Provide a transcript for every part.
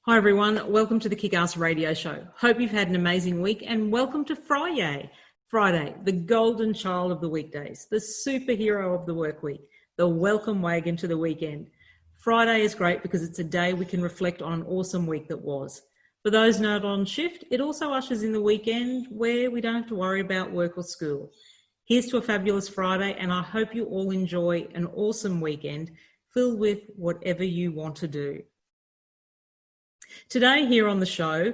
Hi everyone, welcome to the Kickass Radio Show. Hope you've had an amazing week and welcome to Friday. Friday, the golden child of the weekdays, the superhero of the work week, the welcome wagon to the weekend. Friday is great because it's a day we can reflect on an awesome week that was. For those not on shift, it also ushers in the weekend where we don't have to worry about work or school. Here's to a fabulous Friday, and I hope you all enjoy an awesome weekend filled with whatever you want to do. Today here on the show,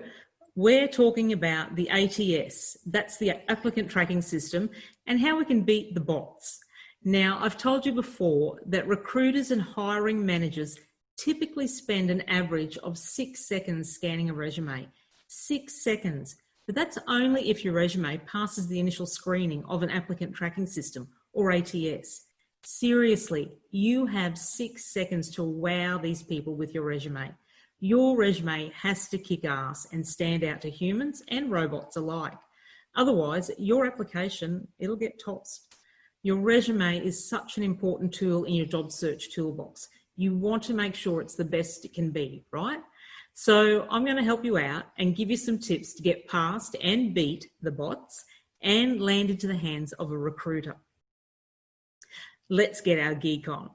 we're talking about the ATS, that's the applicant tracking system, and how we can beat the bots. Now, I've told you before that recruiters and hiring managers typically spend an average of 6 seconds scanning a resume. 6 seconds. But that's only if your resume passes the initial screening of an applicant tracking system, or ATS. Seriously, you have 6 seconds to wow these people with your resume. Your resume has to kick ass and stand out to humans and robots alike. Otherwise, your application, it'll get tossed. Your resume is such an important tool in your job search toolbox. You want to make sure it's the best it can be, right? So I'm going to help you out and give you some tips to get past and beat the bots and land into the hands of a recruiter. Let's get our geek on.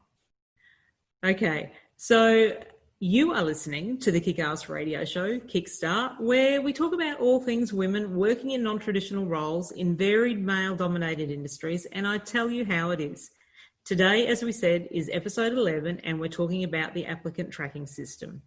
Okay, so you are listening to the Kickass Radio Show, Kickstart, where we talk about all things women working in non-traditional roles in varied male-dominated industries, and I tell you how it is. Today, as we said, is episode 11, and we're talking about the applicant tracking system.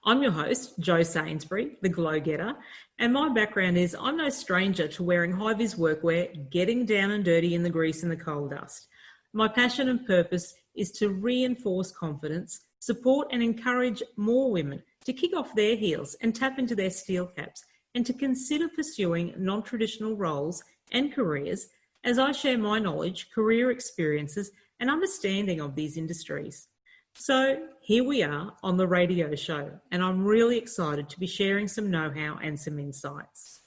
I'm your host, Jo Sainsbury, the Glow Getter, and my background is I'm no stranger to wearing high-vis workwear, getting down and dirty in the grease and the coal dust. My passion and purpose is to reinforce confidence, support and encourage more women to kick off their heels and tap into their steel caps and to consider pursuing non-traditional roles and careers as I share my knowledge, career experiences and understanding of these industries. So here we are on the radio show, and I'm really excited to be sharing some know-how and some insights.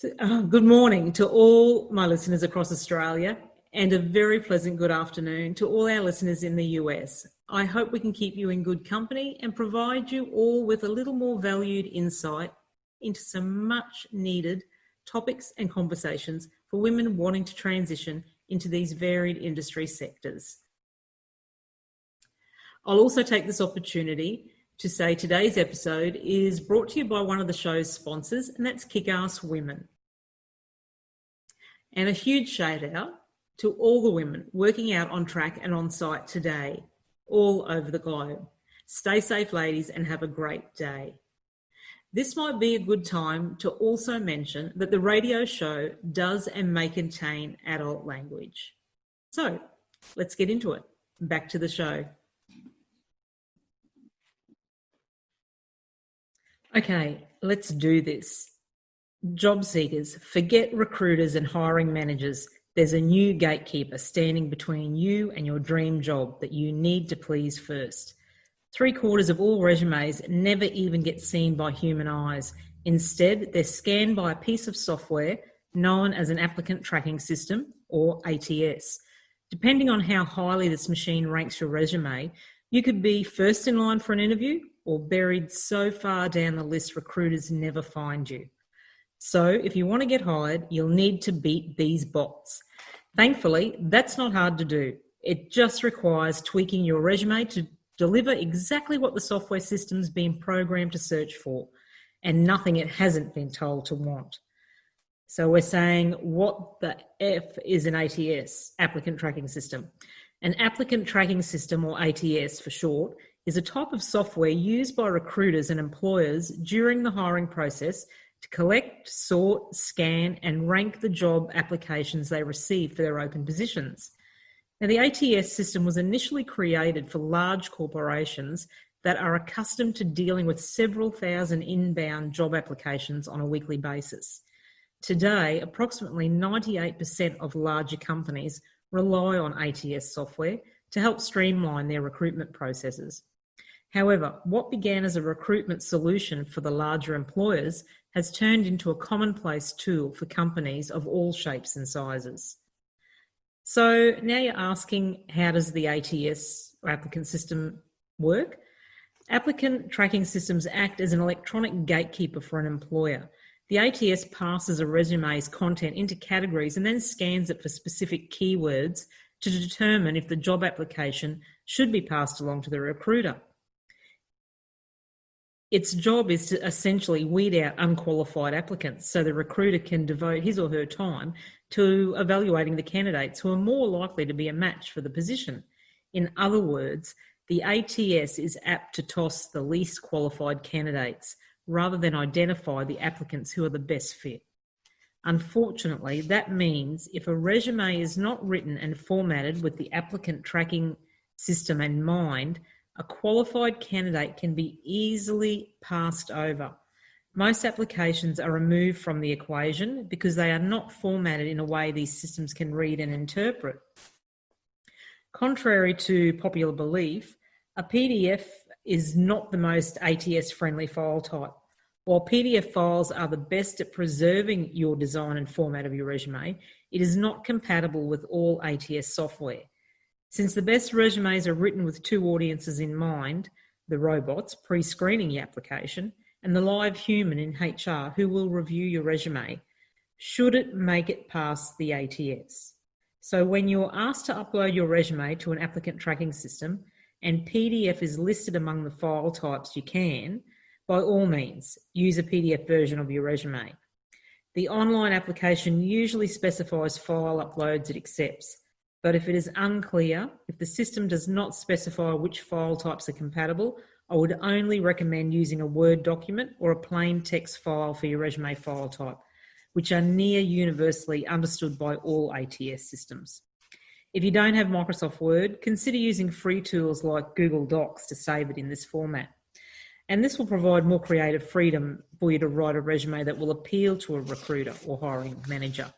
Good morning to all my listeners across Australia, and a very pleasant good afternoon to all our listeners in the US. I hope we can keep you in good company and provide you all with a little more valued insight into some much needed topics and conversations for women wanting to transition into these varied industry sectors. I'll also take this opportunity to say today's episode is brought to you by one of the show's sponsors, and that's Kickass Women. And a huge shout out to all the women working out on track and on site today, all over the globe. Stay safe, ladies, and have a great day. This might be a good time to also mention that the radio show does and may contain adult language. So let's get into it. Back to the show. Okay, let's do this. Job seekers, forget recruiters and hiring managers. There's a new gatekeeper standing between you and your dream job that you need to please first. 3/4 of all resumes never even get seen by human eyes. Instead, they're scanned by a piece of software known as an applicant tracking system, or ATS. Depending on how highly this machine ranks your resume, you could be first in line for an interview or buried so far down the list recruiters never find you. So if you want to get hired, you'll need to beat these bots. Thankfully, that's not hard to do. It just requires tweaking your resume to deliver exactly what the software system's been programmed to search for, and nothing it hasn't been told to want. So we're saying, what the F is an ATS, applicant tracking system? An applicant tracking system, or ATS for short, is a type of software used by recruiters and employers during the hiring process to collect, sort, scan, and rank the job applications they receive for their open positions. Now, the ATS system was initially created for large corporations that are accustomed to dealing with several thousand inbound job applications on a weekly basis. Today, approximately 98% of larger companies rely on ATS software to help streamline their recruitment processes. However, what began as a recruitment solution for the larger employers has turned into a commonplace tool for companies of all shapes and sizes. So now you're asking, how does the ATS or applicant system work? Applicant tracking systems act as an electronic gatekeeper for an employer. The ATS passes a resume's content into categories and then scans it for specific keywords to determine if the job application should be passed along to the recruiter. Its job is to essentially weed out unqualified applicants so the recruiter can devote his or her time to evaluating the candidates who are more likely to be a match for the position. In other words, the ATS is apt to toss the least qualified candidates rather than identify the applicants who are the best fit. Unfortunately, that means if a resume is not written and formatted with the applicant tracking system in mind, a qualified candidate can be easily passed over. Most applications are removed from the equation because they are not formatted in a way these systems can read and interpret. Contrary to popular belief, a PDF is not the most ATS-friendly file type. While PDF files are the best at preserving your design and format of your resume, it is not compatible with all ATS software. Since the best resumes are written with two audiences in mind, the robots pre-screening your application and the live human in HR who will review your resume, should it make it past the ATS. So when you're asked to upload your resume to an applicant tracking system and PDF is listed among the file types you can, by all means, use a PDF version of your resume. The online application usually specifies file uploads it accepts, but if it is unclear, if the system does not specify which file types are compatible, I would only recommend using a Word document or a plain text file for your resume file type, which are near universally understood by all ATS systems. If you don't have Microsoft Word, consider using free tools like Google Docs to save it in this format. And this will provide more creative freedom for you to write a resume that will appeal to a recruiter or hiring manager.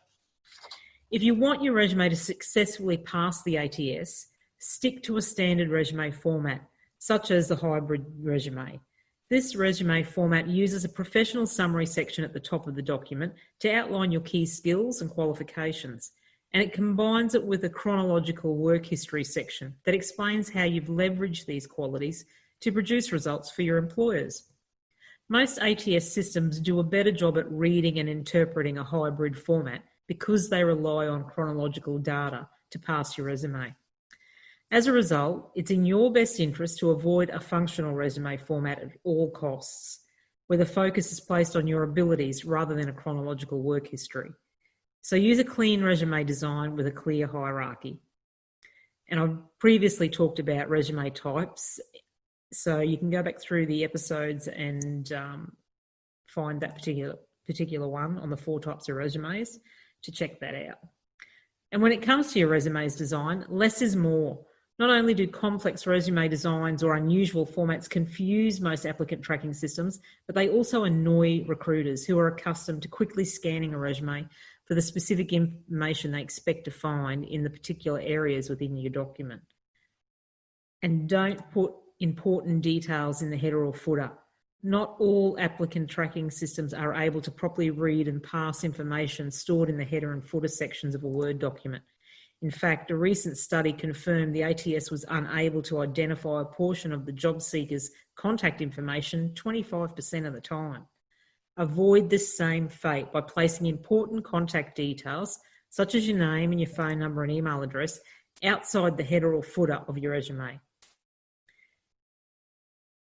If you want your resume to successfully pass the ATS, stick to a standard resume format, such as the hybrid resume. This resume format uses a professional summary section at the top of the document to outline your key skills and qualifications, and it combines it with a chronological work history section that explains how you've leveraged these qualities to produce results for your employers. Most ATS systems do a better job at reading and interpreting a hybrid format because they rely on chronological data to pass your resume. As a result, it's in your best interest to avoid a functional resume format at all costs, where the focus is placed on your abilities rather than a chronological work history. So use a clean resume design with a clear hierarchy. And I've previously talked about resume types, so you can go back through the episodes and find that particular one on the 4 types of resumes to check that out. And when it comes to your resume's design, less is more. Not only do complex resume designs or unusual formats confuse most applicant tracking systems, but they also annoy recruiters who are accustomed to quickly scanning a resume for the specific information they expect to find in the particular areas within your document. And don't put important details in the header or footer. Not all applicant tracking systems are able to properly read and pass information stored in the header and footer sections of a Word document. In fact, a recent study confirmed the ATS was unable to identify a portion of the job seeker's contact information 25% of the time. Avoid this same fate by placing important contact details, such as your name and your phone number and email address, outside the header or footer of your resume.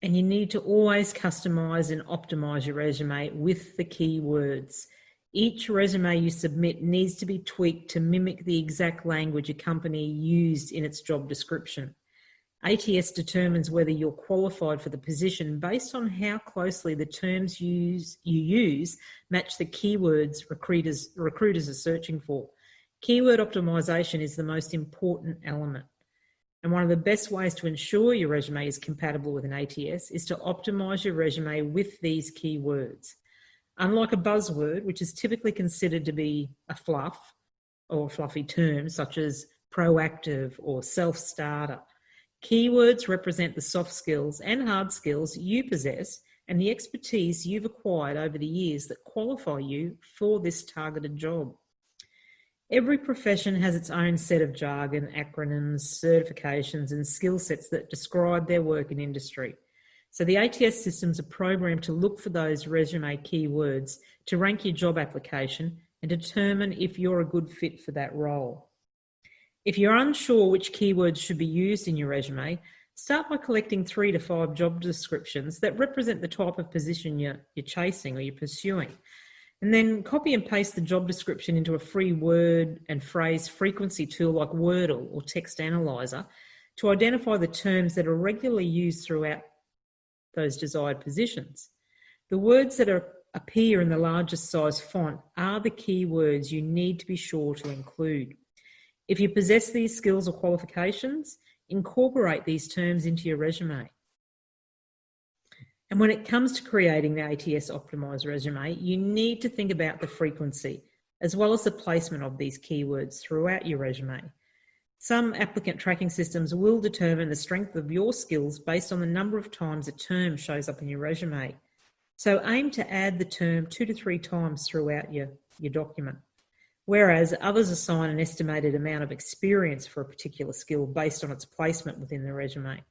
And you need to always customize and optimize your resume with the keywords. Each resume you submit needs to be tweaked to mimic the exact language a company used in its job description. ATS determines whether you're qualified for the position based on how closely the terms you use match the keywords recruiters are searching for. Keyword optimization is the most important element. And one of the best ways to ensure your resume is compatible with an ATS is to optimize your resume with these keywords. Unlike a buzzword, which is typically considered to be a fluff or fluffy term, such as proactive or self-starter, keywords represent the soft skills and hard skills you possess and the expertise you've acquired over the years that qualify you for this targeted job. Every profession has its own set of jargon, acronyms, certifications, and skill sets that describe their work and industry. So the ATS systems are programmed to look for those resume keywords to rank your job application and determine if you're a good fit for that role. If you're unsure which keywords should be used in your resume, start by collecting 3 to 5 job descriptions that represent the type of position you're chasing or you're pursuing. And then copy and paste the job description into a free word and phrase frequency tool like Wordle or Text Analyzer to identify the terms that are regularly used throughout those desired positions. The words that appear in the largest size font are the keywords you need to be sure to include. If you possess these skills or qualifications, incorporate these terms into your resume. And when it comes to creating the ATS optimized resume, you need to think about the frequency as well as the placement of these keywords throughout your resume. Some applicant tracking systems will determine the strength of your skills based on the number of times a term shows up in your resume. So aim to add the term 2 to 3 times throughout your document, whereas others assign an estimated amount of experience for a particular skill based on its placement within the resume.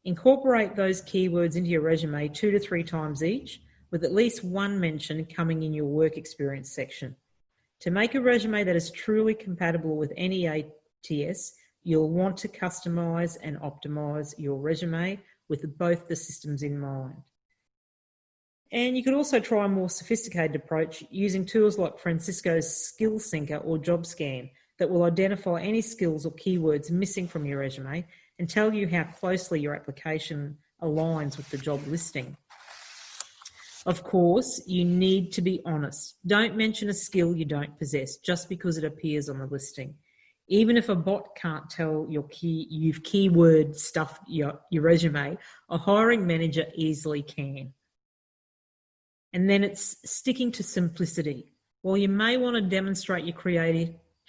Incorporate those keywords into your resume 2 to 3 times each, with at least one mention coming in your work experience section. To make a resume that is truly compatible with any ATS, you'll want to customize and optimize your resume with both the systems in mind. And you could also try a more sophisticated approach using tools like Francisco's Skill Syncer or Job Scan that will identify any skills or keywords missing from your resume and tell you how closely your application aligns with the job listing. Of course, you need to be honest. Don't mention a skill you don't possess just because it appears on the listing. Even if a bot can't tell you've keyword stuffed your resume, a hiring manager easily can. And then it's sticking to simplicity. While you may want to demonstrate your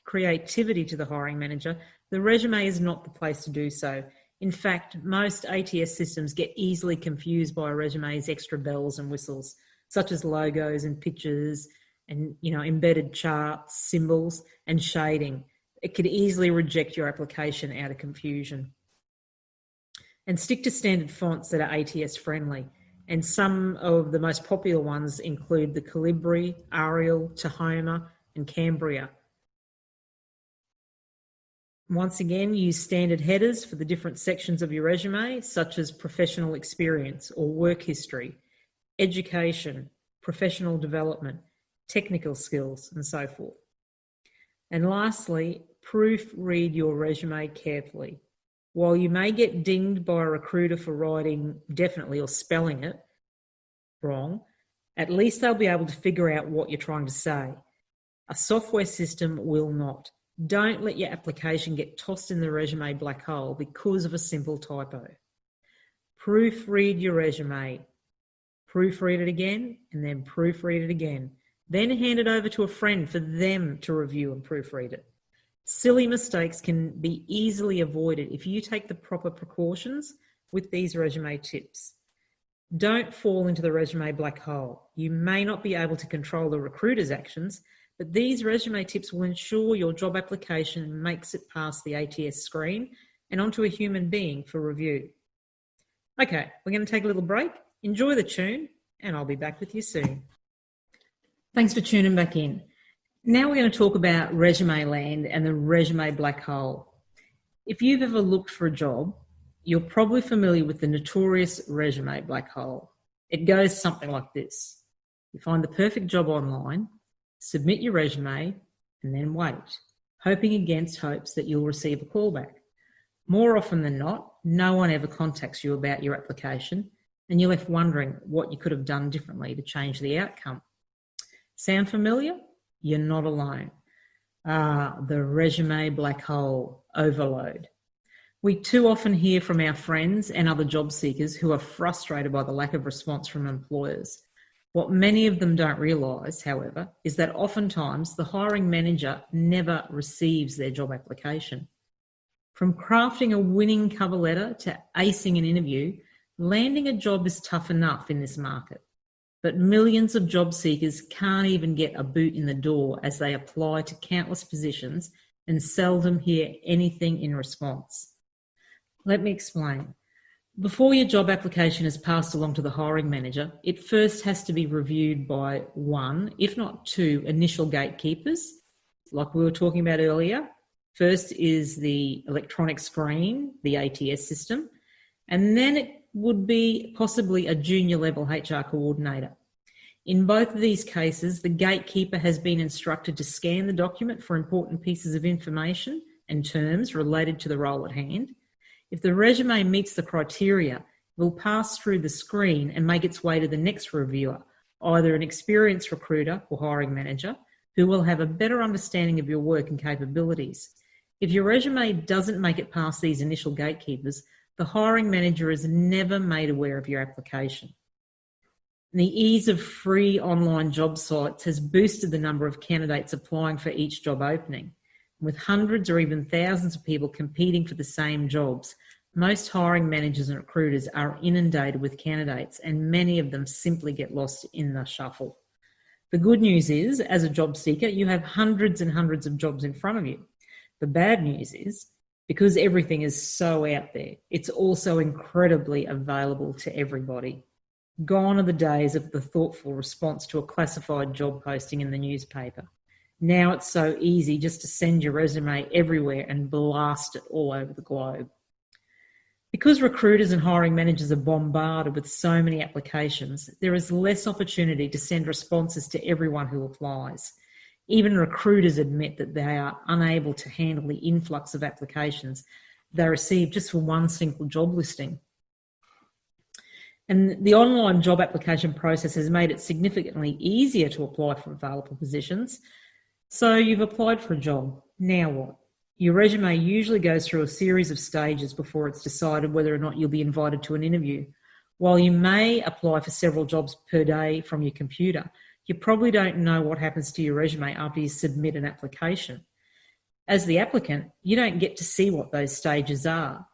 creativity to the hiring manager, the resume is not the place to do so. In fact, most ATS systems get easily confused by a resume's extra bells and whistles, such as logos and pictures and embedded charts, symbols, and shading. It could easily reject your application out of confusion. And stick to standard fonts that are ATS friendly. And some of the most popular ones include the Calibri, Arial, Tahoma, and Cambria. Once again, use standard headers for the different sections of your resume, such as professional experience or work history, education, professional development, technical skills, and so forth. And lastly, proofread your resume carefully. While you may get dinged by a recruiter for writing definitely or spelling it wrong, at least they'll be able to figure out what you're trying to say. A software system will not. Don't let your application get tossed in the resume black hole because of a simple typo. Proofread your resume. Proofread it again, and then proofread it again. Then hand it over to a friend for them to review and proofread it. Silly mistakes can be easily avoided if you take the proper precautions with these resume tips. Don't fall into the resume black hole. You may not be able to control the recruiter's actions, but these resume tips will ensure your job application makes it past the ATS screen and onto a human being for review. Okay, we're going to take a little break. Enjoy the tune, and I'll be back with you soon. Thanks for tuning back in. Now we're going to talk about resume land and the resume black hole. If you've ever looked for a job, you're probably familiar with the notorious resume black hole. It goes something like this. You find the perfect job online, submit your resume, and then wait, hoping against hopes that you'll receive a callback. More often than not, no one ever contacts you about your application, and you're left wondering what you could have done differently to change the outcome. Sound familiar? You're not alone. The resume black hole overload. We too often hear from our friends and other job seekers who are frustrated by the lack of response from employers. What many of them don't realise, however, is that oftentimes the hiring manager never receives their job application. From crafting a winning cover letter to acing an interview, landing a job is tough enough in this market. But millions of job seekers can't even get a boot in the door as they apply to countless positions and seldom hear anything in response. Let me explain. Before your job application is passed along to the hiring manager, it first has to be reviewed by one, if not two, initial gatekeepers, like we were talking about earlier. First is the electronic screen, the ATS system, and then it would be possibly a junior level HR coordinator. In both of these cases, the gatekeeper has been instructed to scan the document for important pieces of information and terms related to the role at hand. If the resume meets the criteria, it will pass through the screen and make its way to the next reviewer, either an experienced recruiter or hiring manager, who will have a better understanding of your work and capabilities. If your resume doesn't make it past these initial gatekeepers, the hiring manager is never made aware of your application. The ease of free online job sites has boosted the number of candidates applying for each job opening. With hundreds or even thousands of people competing for the same jobs, most hiring managers and recruiters are inundated with candidates, and many of them simply get lost in the shuffle. The good news is, as a job seeker, you have hundreds and hundreds of jobs in front of you. The bad news is, because everything is so out there, it's also incredibly available to everybody. Gone are the days of the thoughtful response to a classified job posting in the newspaper. Now it's so easy just to send your resume everywhere and blast it all over the globe. Because recruiters and hiring managers are bombarded with so many applications, there is less opportunity to send responses to everyone who applies. Even recruiters admit that they are unable to handle the influx of applications they receive just for one single job listing. And the online job application process has made it significantly easier to apply for available positions. So you've applied for a job. Now what? Your resume usually goes through a series of stages before it's decided whether or not you'll be invited to an interview. While you may apply for several jobs per day from your computer, you probably don't know what happens to your resume after you submit an application. As the applicant, you don't get to see what those stages are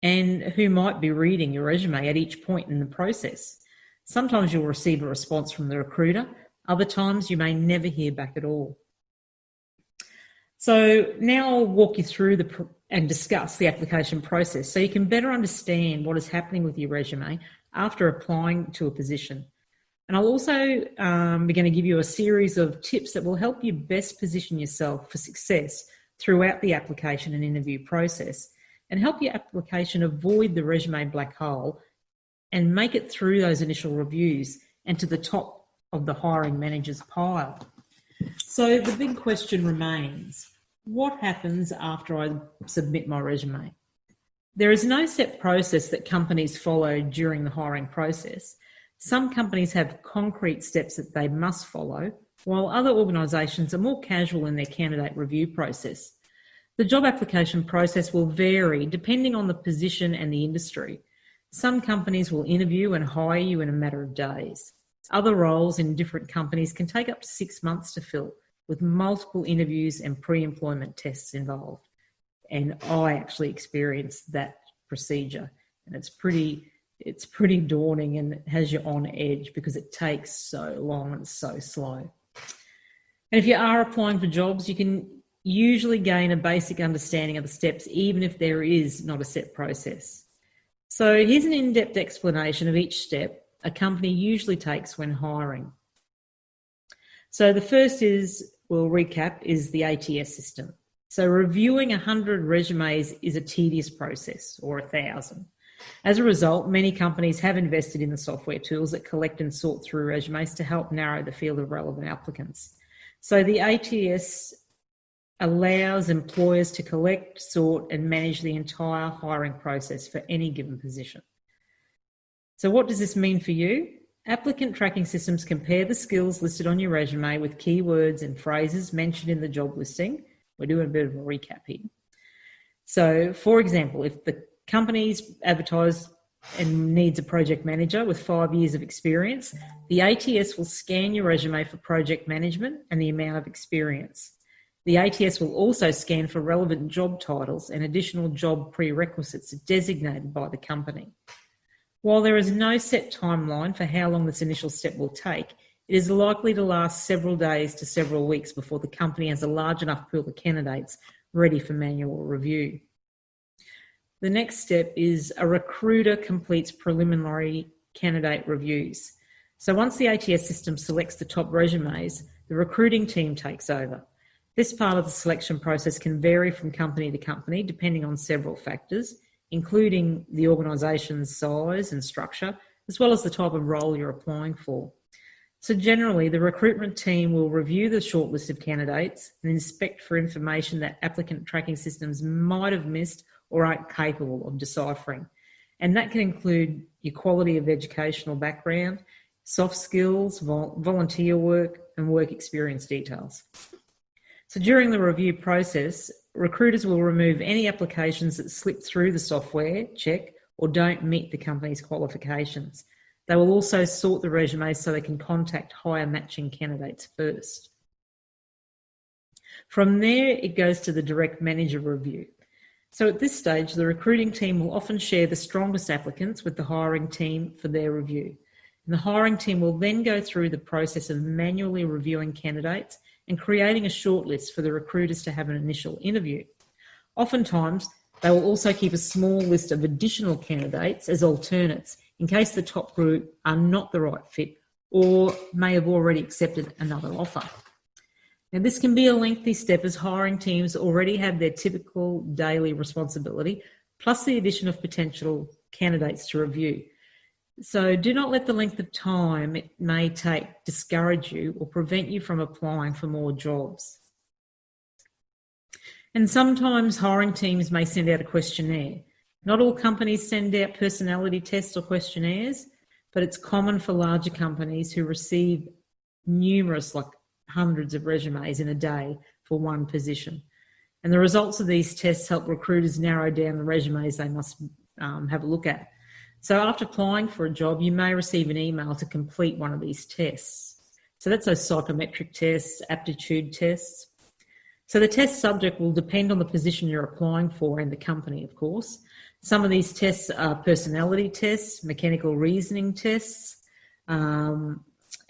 and who might be reading your resume at each point in the process. Sometimes you'll receive a response from the recruiter. Other times you may never hear back at all. So now I'll walk you through and discuss the application process so you can better understand what is happening with your resume after applying to a position. And I'll also be going to give you a series of tips that will help you best position yourself for success throughout the application and interview process, and help your application avoid the resume black hole and make it through those initial reviews and to the top of the hiring manager's pile. So the big question remains, what happens after I submit my resume? There is no set process that companies follow during the hiring process. Some companies have concrete steps that they must follow, while other organisations are more casual in their candidate review process. The job application process will vary depending on the position and the industry. Some companies will interview and hire you in a matter of days. Other roles in different companies can take up to 6 months to fill, with multiple interviews and pre-employment tests involved. And I actually experienced that procedure, and it's pretty daunting and has you on edge because it takes so long and so slow. And if you are applying for jobs, you can usually gain a basic understanding of the steps, even if there is not a set process. So here's an in-depth explanation of each step a company usually takes when hiring. So the first is, we'll recap, is the ATS system. So reviewing 100 resumes is a tedious process, or 1,000. As a result, many companies have invested in the software tools that collect and sort through resumes to help narrow the field of relevant applicants. So the ATS allows employers to collect, sort, and manage the entire hiring process for any given position. So what does this mean for you? Applicant tracking systems compare the skills listed on your resume with keywords and phrases mentioned in the job listing. We're doing a bit of a recap here. So, for example, if the company's advertised and needs a project manager with 5 years of experience, the ATS will scan your resume for project management and the amount of experience. The ATS will also scan for relevant job titles and additional job prerequisites designated by the company. While there is no set timeline for how long this initial step will take, it is likely to last several days to several weeks before the company has a large enough pool of candidates ready for manual review. The next step is a recruiter completes preliminary candidate reviews. So once the ATS system selects the top resumes, the recruiting team takes over. This part of the selection process can vary from company to company depending on several factors, including the organisation's size and structure, as well as the type of role you're applying for. So generally, the recruitment team will review the shortlist of candidates and inspect for information that applicant tracking systems might have missed or aren't capable of deciphering. And that can include your quality of educational background, soft skills, volunteer work, and work experience details. So during the review process, recruiters will remove any applications that slip through the software check or don't meet the company's qualifications. They will also sort the resumes so they can contact higher matching candidates first. From there, it goes to the direct manager review. So at this stage, the recruiting team will often share the strongest applicants with the hiring team for their review. And the hiring team will then go through the process of manually reviewing candidates and creating a shortlist for the recruiters to have an initial interview. Oftentimes, they will also keep a small list of additional candidates as alternates in case the top group are not the right fit or may have already accepted another offer. Now, this can be a lengthy step as hiring teams already have their typical daily responsibility, plus the addition of potential candidates to review. So do not let the length of time it may take discourage you or prevent you from applying for more jobs. And sometimes hiring teams may send out a questionnaire. Not all companies send out personality tests or questionnaires, but it's common for larger companies who receive numerous, like hundreds of resumes in a day for one position. And the results of these tests help recruiters narrow down the resumes they must have a look at. So after applying for a job, you may receive an email to complete one of these tests. So that's those psychometric tests, aptitude tests. So the test subject will depend on the position you're applying for and the company, of course. Some of these tests are personality tests, mechanical reasoning tests, and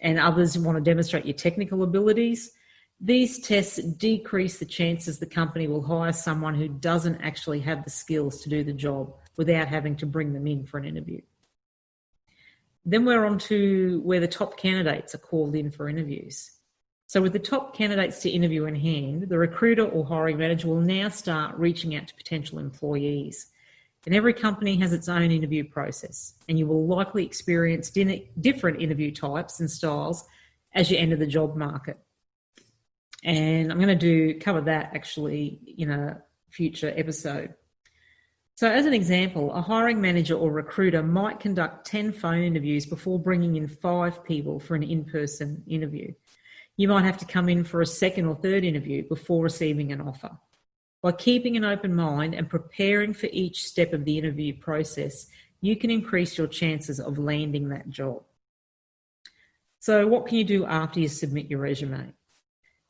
others want to demonstrate your technical abilities. These tests decrease the chances the company will hire someone who doesn't actually have the skills to do the job without having to bring them in for an interview. Then we're on to where the top candidates are called in for interviews. So with the top candidates to interview in hand, the recruiter or hiring manager will now start reaching out to potential employees. And every company has its own interview process, and you will likely experience different interview types and styles as you enter the job market. And I'm going to cover that actually in a future episode. So as an example, a hiring manager or recruiter might conduct 10 phone interviews before bringing in 5 people for an in-person interview. You might have to come in for a second or third interview before receiving an offer. By keeping an open mind and preparing for each step of the interview process, you can increase your chances of landing that job. So what can you do after you submit your resume?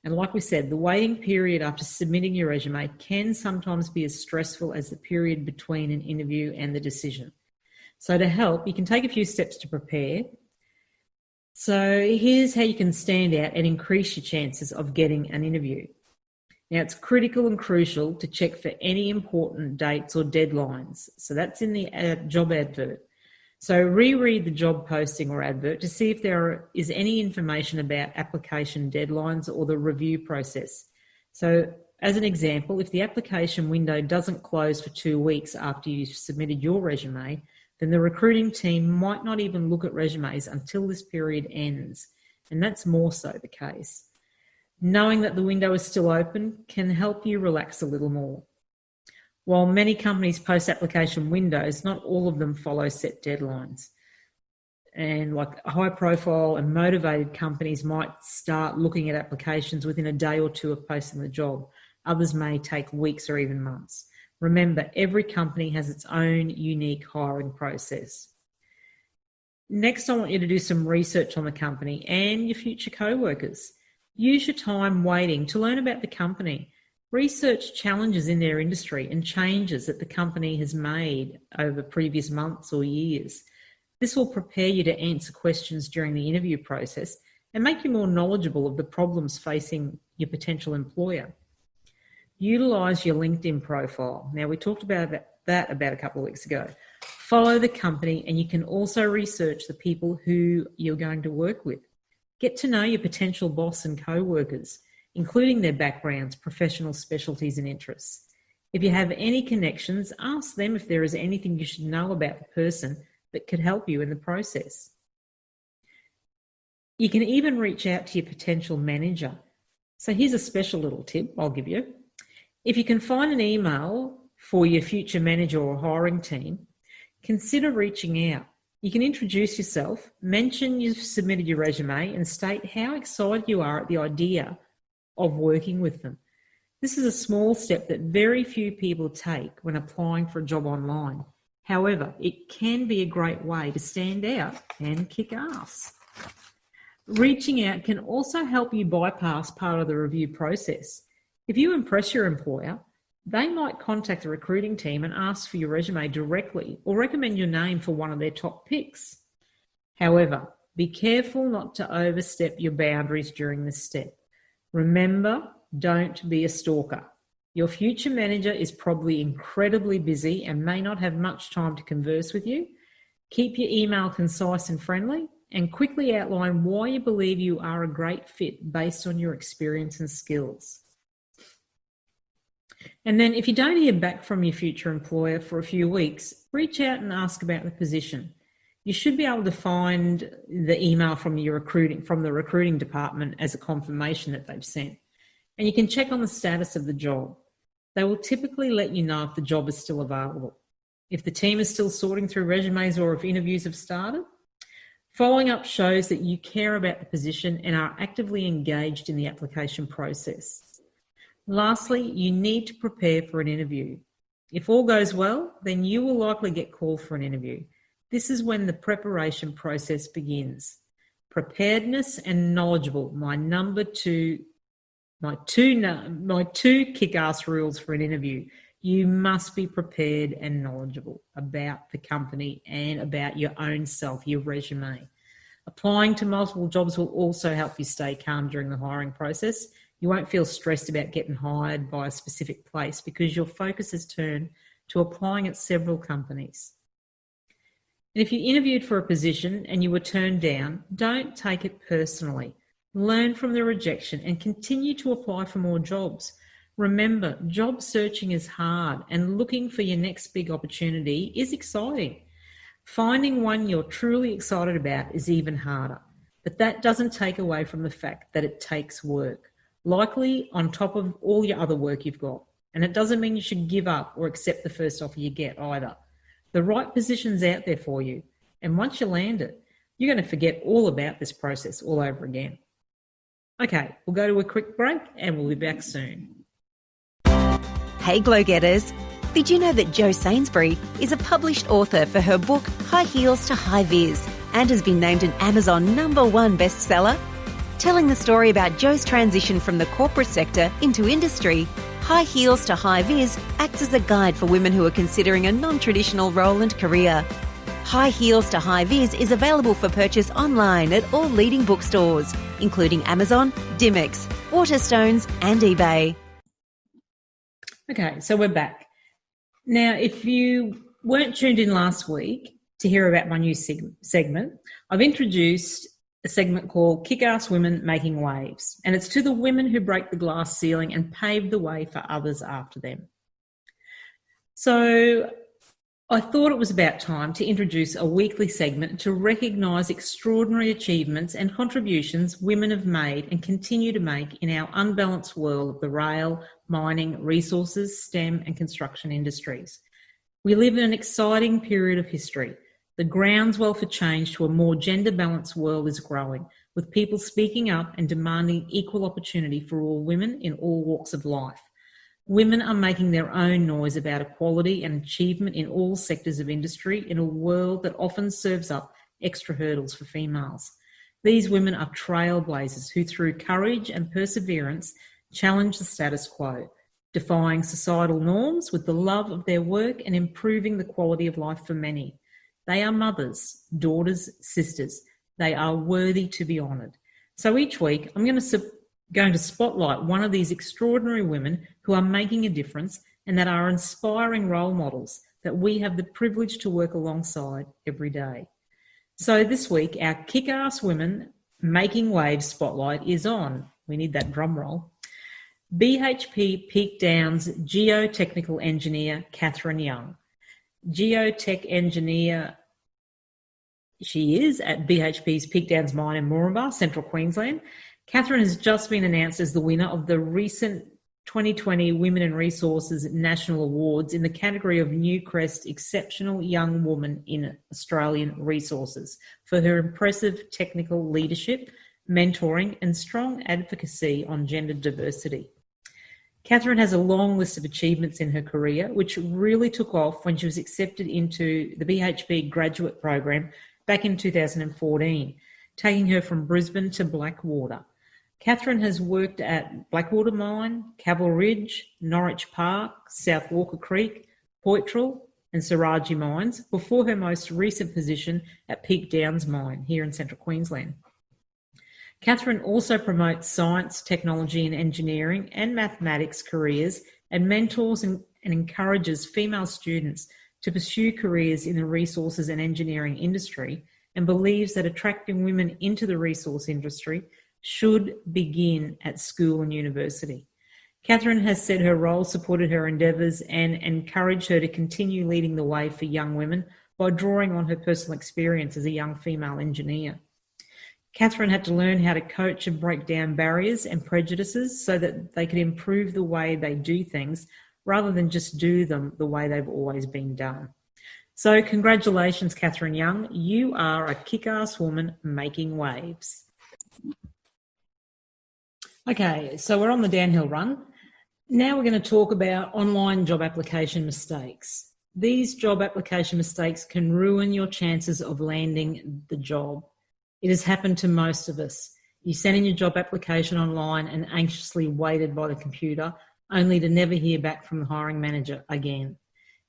And like we said, the waiting period after submitting your resume can sometimes be as stressful as the period between an interview and the decision. So to help, you can take a few steps to prepare. So here's how you can stand out and increase your chances of getting an interview. Now, it's critical and crucial to check for any important dates or deadlines. So that's in the job advert. So reread the job posting or advert to see if there is any information about application deadlines or the review process. So as an example, if the application window doesn't close for 2 weeks after you've submitted your resume, then the recruiting team might not even look at resumes until this period ends. And that's more so the case. Knowing that the window is still open can help you relax a little more. While many companies post application windows, not all of them follow set deadlines. And like high profile and motivated companies might start looking at applications within a day or two of posting the job. Others may take weeks or even months. Remember, every company has its own unique hiring process. Next, I want you to do some research on the company and your future co-workers. Use your time waiting to learn about the company. Research challenges in their industry and changes that the company has made over previous months or years. This will prepare you to answer questions during the interview process and make you more knowledgeable of the problems facing your potential employer. Utilise your LinkedIn profile. Now, we talked about that about a couple of weeks ago. Follow the company, and you can also research the people who you're going to work with. Get to know your potential boss and co-workers, including their backgrounds, professional specialties and interests. If you have any connections, ask them if there is anything you should know about the person that could help you in the process. You can even reach out to your potential manager. So here's a special little tip I'll give you. If you can find an email for your future manager or hiring team, consider reaching out. You can introduce yourself, mention you've submitted your resume, and state how excited you are at the idea of working with them. This is a small step that very few people take when applying for a job online. However, it can be a great way to stand out and kick ass. Reaching out can also help you bypass part of the review process. If you impress your employer, they might contact the recruiting team and ask for your resume directly or recommend your name for one of their top picks. However, be careful not to overstep your boundaries during this step. Remember, don't be a stalker. Your future manager is probably incredibly busy and may not have much time to converse with you. Keep your email concise and friendly, and quickly outline why you believe you are a great fit based on your experience and skills. And then if you don't hear back from your future employer for a few weeks, reach out and ask about the position. You should be able to find the email from the recruiting department as a confirmation that they've sent. And you can check on the status of the job. They will typically let you know if the job is still available, if the team is still sorting through resumes, or if interviews have started. Following up shows that you care about the position and are actively engaged in the application process. Lastly, you need to prepare for an interview. If all goes well, then you will likely get called for an interview. This is when the preparation process begins. Preparedness and knowledgeable, my two kick-ass rules for an interview. You must be prepared and knowledgeable about the company and about your own self, your resume. Applying to multiple jobs will also help you stay calm during the hiring process. You won't feel stressed about getting hired by a specific place because your focus is turned to applying at several companies. And if you interviewed for a position and you were turned down, don't take it personally. Learn from the rejection and continue to apply for more jobs. Remember, job searching is hard and looking for your next big opportunity is exciting. Finding one you're truly excited about is even harder, but that doesn't take away from the fact that it takes work, likely on top of all your other work you've got. And it doesn't mean you should give up or accept the first offer you get either. The right position's out there for you, and once you land it, you're going to forget all about this process all over again. Okay, we'll go to a quick break and we'll be back soon. Hey Glow Getters! Did you know that Jo Sainsbury is a published author for her book High Heels to High Vis and has been named an Amazon #1 bestseller? Telling the story about Jo's transition from the corporate sector into industry, High Heels to High Vis acts as a guide for women who are considering a non-traditional role and career. High Heels to High Vis is available for purchase online at all leading bookstores, including Amazon, Dimex, Waterstones and eBay. Okay, so we're back. Now, if you weren't tuned in last week to hear about my new segment, I've introduced a segment called Kick-Ass Women Making Waves, and it's to the women who break the glass ceiling and pave the way for others after them. So I thought it was about time to introduce a weekly segment to recognise extraordinary achievements and contributions women have made and continue to make in our unbalanced world of the rail, mining, resources, STEM and construction industries. We live in an exciting period of history. The groundswell for change to a more gender-balanced world is growing, with people speaking up and demanding equal opportunity for all women in all walks of life. Women are making their own noise about equality and achievement in all sectors of industry in a world that often serves up extra hurdles for females. These women are trailblazers who, through courage and perseverance, challenge the status quo, defying societal norms with the love of their work and improving the quality of life for many. They are mothers, daughters, sisters. They are worthy to be honoured. So each week, I'm going to spotlight one of these extraordinary women who are making a difference and that are inspiring role models that we have the privilege to work alongside every day. So this week, our Kick-Ass Women Making Waves spotlight is on. We need that drum roll. BHP Peak Downs geotechnical engineer Catherine Young. Geotech engineer she is at BHP's Peak Downs mine in Moranbah, Central Queensland. Catherine has just been announced as the winner of the recent 2020 Women in Resources National Awards in the category of Newcrest Exceptional Young Woman in Australian Resources for her impressive technical leadership, mentoring and strong advocacy on gender diversity. Catherine has a long list of achievements in her career, which really took off when she was accepted into the BHP graduate program back in 2014, taking her from Brisbane to Blackwater. Catherine has worked at Blackwater Mine, Caval Ridge, Norwich Park, South Walker Creek, Poitral and Saraji mines before her most recent position at Peak Downs Mine here in Central Queensland. Catherine also promotes science, technology and engineering and mathematics careers and mentors and encourages female students to pursue careers in the resources and engineering industry and believes that attracting women into the resource industry should begin at school and university. Catherine has said her role supported her endeavours and encouraged her to continue leading the way for young women by drawing on her personal experience as a young female engineer. Catherine had to learn how to coach and break down barriers and prejudices so that they could improve the way they do things rather than just do them the way they've always been done. So congratulations, Catherine Young. You are a kick-ass woman making waves. Okay, so we're on the downhill run. Now we're going to talk about online job application mistakes. These job application mistakes can ruin your chances of landing the job. It has happened to most of us. You sent in your job application online and anxiously waited by the computer, only to never hear back from the hiring manager again.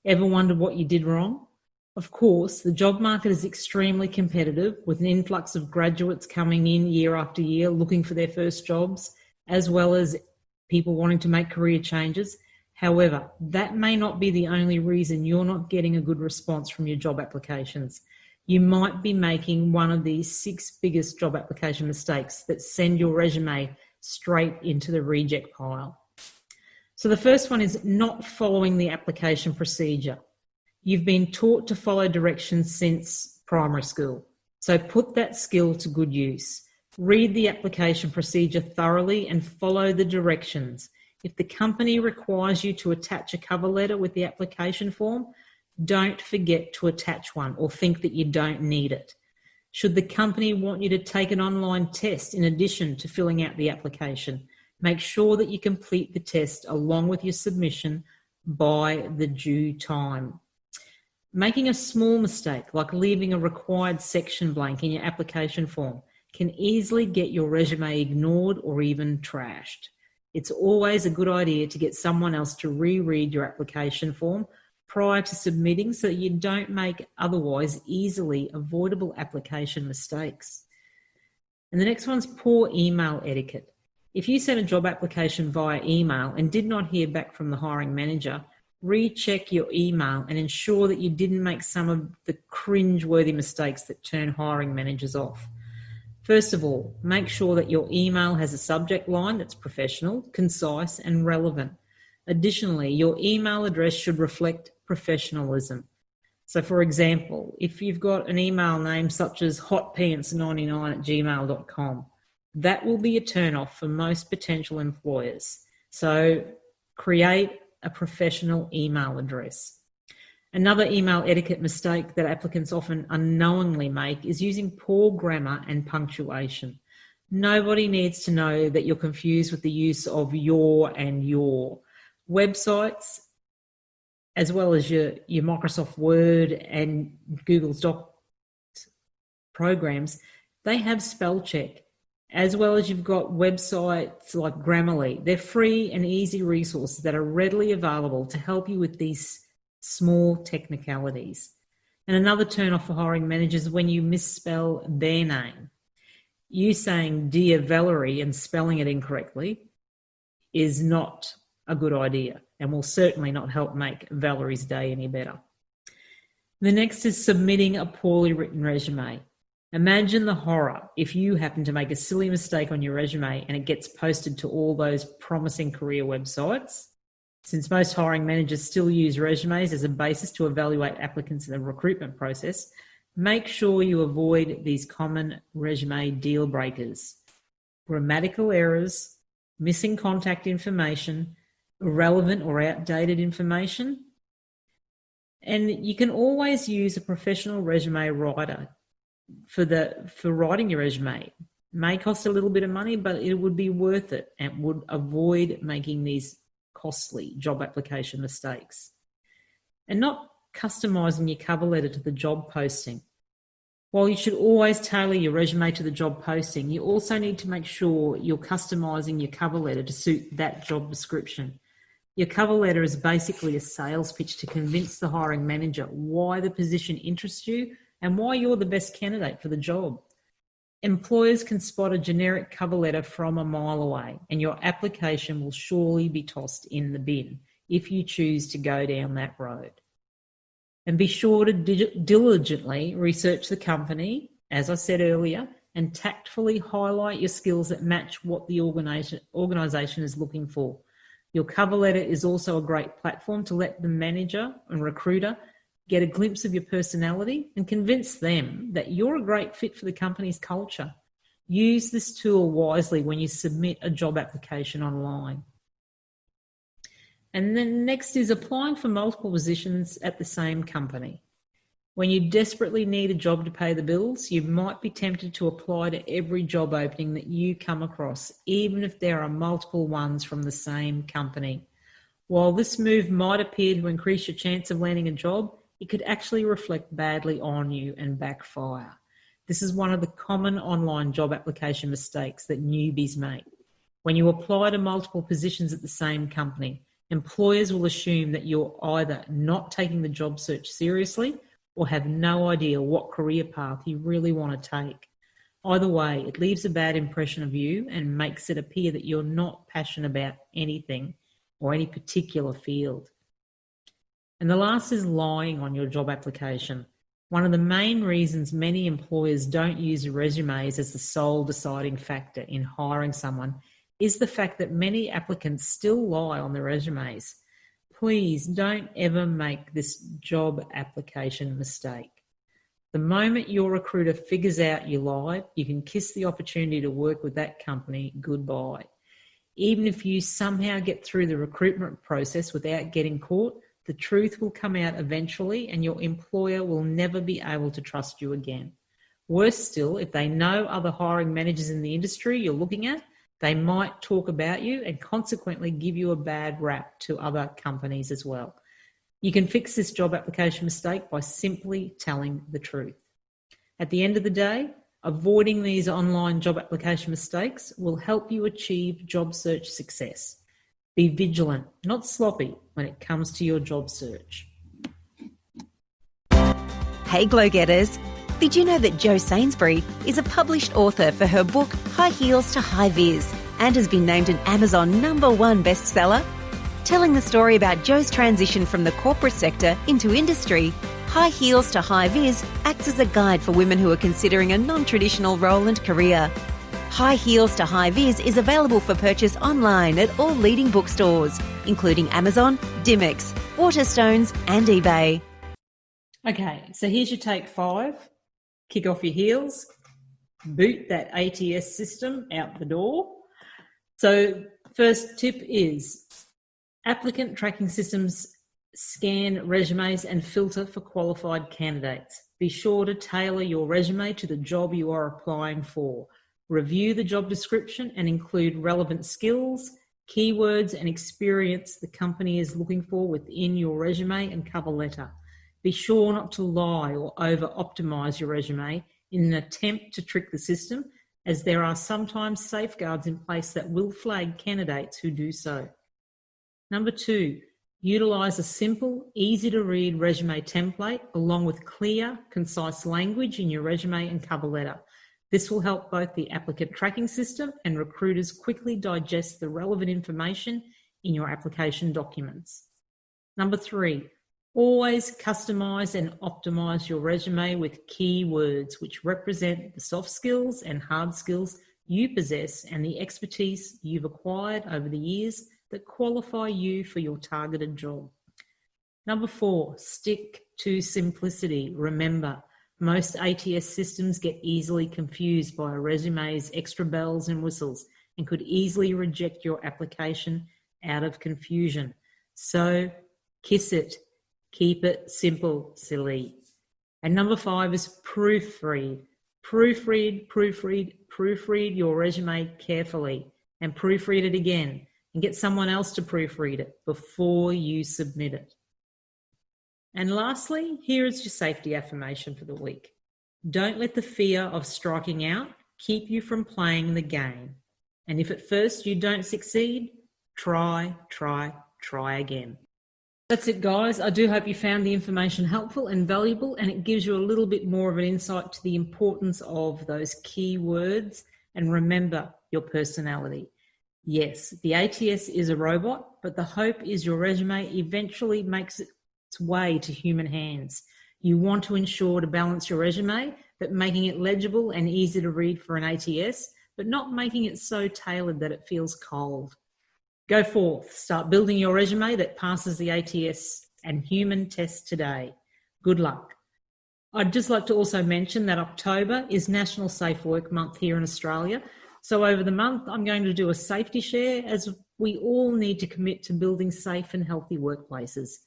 Ever wondered what you did wrong? Of course, the job market is extremely competitive with an influx of graduates coming in year after year looking for their first jobs, as well as people wanting to make career changes. However, that may not be the only reason you're not getting a good response from your job applications. You might be making one of these 6 biggest job application mistakes that send your resume straight into the reject pile. So the first one is not following the application procedure. You've been taught to follow directions since primary school, so put that skill to good use. Read the application procedure thoroughly and follow the directions. If the company requires you to attach a cover letter with the application form, don't forget to attach one or think that you don't need it. Should the company want you to take an online test in addition to filling out the application, make sure that you complete the test along with your submission by the due time. Making a small mistake, like leaving a required section blank in your application form, can easily get your resume ignored or even trashed. It's always a good idea to get someone else to reread your application form prior to submitting so that you don't make otherwise easily avoidable application mistakes. And the next one's poor email etiquette. If you sent a job application via email and did not hear back from the hiring manager, recheck your email and ensure that you didn't make some of the cringe-worthy mistakes that turn hiring managers off. First of all, make sure that your email has a subject line that's professional, concise, and relevant. Additionally, your email address should reflect professionalism. So, for example, if you've got an email name such as hotpants99@gmail.com, that will be a turn-off for most potential employers. So, create a professional email address. Another email etiquette mistake that applicants often unknowingly make is using poor grammar and punctuation. Nobody needs to know that you're confused with the use of your and your. Websites, as well as your Microsoft Word and Google's Docs programs, they have spell check, as well as you've got websites like Grammarly. They're free and easy resources that are readily available to help you with these small technicalities. And another turn off for hiring managers is when you misspell their name. You saying Dear Valerie and spelling it incorrectly is not a good idea and will certainly not help make Valerie's day any better. The next is submitting a poorly written resume. Imagine the horror if you happen to make a silly mistake on your resume and it gets posted to all those promising career websites. Since most hiring managers still use resumes as a basis to evaluate applicants in the recruitment process, make sure you avoid these common resume deal breakers: grammatical errors, missing contact information, irrelevant or outdated information. And you can always use a professional resume writer for writing your resume. It may cost a little bit of money, but it would be worth it and would avoid making these costly job application mistakes. And not customizing your cover letter to the job posting. While you should always tailor your resume to the job posting, you also need to make sure you're customizing your cover letter to suit that job description. Your cover letter is basically a sales pitch to convince the hiring manager why the position interests you and why you're the best candidate for the job. Employers can spot a generic cover letter from a mile away, and your application will surely be tossed in the bin if you choose to go down that road. And be sure to diligently research the company, as I said earlier, and tactfully highlight your skills that match what the organisation is looking for. Your cover letter is also a great platform to let the manager and recruiter get a glimpse of your personality and convince them that you're a great fit for the company's culture. Use this tool wisely when you submit a job application online. And then next is applying for multiple positions at the same company. When you desperately need a job to pay the bills, you might be tempted to apply to every job opening that you come across, even if there are multiple ones from the same company. While this move might appear to increase your chance of landing a job, it could actually reflect badly on you and backfire. This is one of the common online job application mistakes that newbies make. When you apply to multiple positions at the same company, employers will assume that you're either not taking the job search seriously or have no idea what career path you really want to take. Either way, it leaves a bad impression of you and makes it appear that you're not passionate about anything or any particular field. And the last is lying on your job application. One of the main reasons many employers don't use resumes as the sole deciding factor in hiring someone is the fact that many applicants still lie on their resumes. Please don't ever make this job application mistake. The moment your recruiter figures out you lied, you can kiss the opportunity to work with that company goodbye. Even if you somehow get through the recruitment process without getting caught, the truth will come out eventually and your employer will never be able to trust you again. Worse still, if they know other hiring managers in the industry you're looking at, they might talk about you and consequently give you a bad rap to other companies as well. You can fix this job application mistake by simply telling the truth. At the end of the day, avoiding these online job application mistakes will help you achieve job search success. Be vigilant, not sloppy, when it comes to your job search. Hey Glow Getters! Did you know that Jo Sainsbury is a published author for her book High Heels to High Vis and has been named an Amazon #1 bestseller? Telling the story about Jo's transition from the corporate sector into industry, High Heels to High Vis acts as a guide for women who are considering a non-traditional role and career. High Heels to High Vis is available for purchase online at all leading bookstores, including Amazon, Dimex, Waterstones and eBay. Okay, so here's your take 5. Kick off your heels, boot that ATS system out the door. So first tip is applicant tracking systems scan resumes and filter for qualified candidates. Be sure to tailor your resume to the job you are applying for. Review the job description and include relevant skills, keywords and experience the company is looking for within your resume and cover letter. Be sure not to lie or over-optimize your resume in an attempt to trick the system, as there are sometimes safeguards in place that will flag candidates who do so. Number 2, utilize a simple, easy-to-read resume template along with clear, concise language in your resume and cover letter. This will help both the applicant tracking system and recruiters quickly digest the relevant information in your application documents. Number 3, Always customize and optimize your resume with keywords which represent the soft skills and hard skills you possess and the expertise you've acquired over the years that qualify you for your targeted job. Number 4, stick to simplicity. Remember, most ATS systems get easily confused by a resume's extra bells and whistles and could easily reject your application out of confusion. So kiss it. Keep it simple, silly. And number 5 is proofread. Proofread your resume carefully and proofread it again and get someone else to proofread it before you submit it. And lastly, here is your safety affirmation for the week. Don't let the fear of striking out keep you from playing the game. And if at first you don't succeed, try again. That's it, guys. I do hope you found the information helpful and valuable, and it gives you a little bit more of an insight to the importance of those key words. And remember your personality. Yes, the ATS is a robot, but the hope is your resume eventually makes its way to human hands. You want to ensure to balance your resume, but making it legible and easy to read for an ATS, but not making it so tailored that it feels cold. Go forth, start building your resume that passes the ATS and human test today. Good luck. I'd just like to also mention that October is National Safe Work Month here in Australia. So over the month, I'm going to do a safety share as we all need to commit to building safe and healthy workplaces.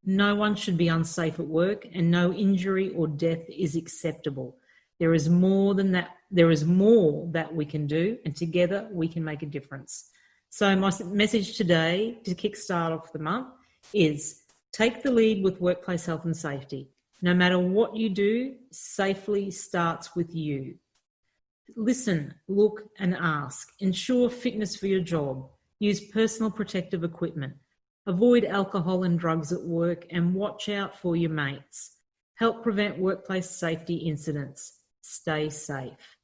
No one should be unsafe at work and no injury or death is acceptable. There is more than that. There is more that we can do, and together we can make a difference. So my message today to kickstart off the month is take the lead with workplace health and safety. No matter what you do, safely starts with you. Listen, look and ask. Ensure fitness for your job. Use personal protective equipment. Avoid alcohol and drugs at work and watch out for your mates. Help prevent workplace safety incidents. Stay safe.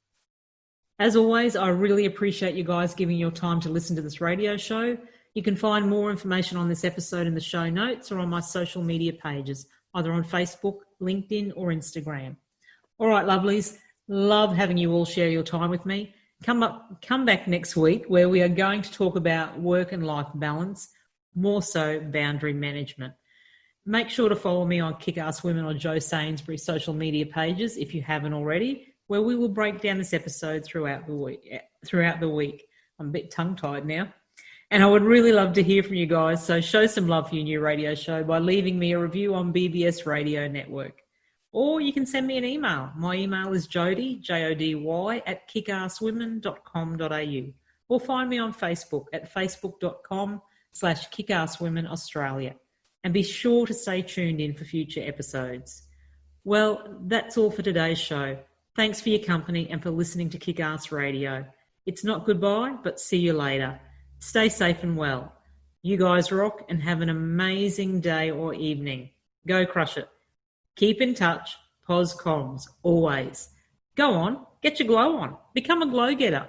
As always, I really appreciate you guys giving your time to listen to this radio show. You can find more information on this episode in the show notes or on my social media pages, either on Facebook, LinkedIn, or Instagram. All right, lovelies. Love having you all share your time with me. Come back next week where we are going to talk about work and life balance, more so boundary management. Make sure to follow me on Kickass Women or Jo Sainsbury social media pages if you haven't already, where we will break down this episode throughout the week. I'm a bit tongue-tied now. And I would really love to hear from you guys, so show some love for your new radio show by leaving me a review on BBS Radio Network. Or you can send me an email. My email is Jody, Jody, at kickasswomen.com.au. Or find me on Facebook at facebook.com/kickasswomenaustralia. And be sure to stay tuned in for future episodes. Well, that's all for today's show. Thanks for your company and for listening to Kickass Radio. It's not goodbye, but see you later. Stay safe and well. You guys rock and have an amazing day or evening. Go crush it. Keep in touch. Pos comms, always. Go on, get your glow on. Become a glow-getter.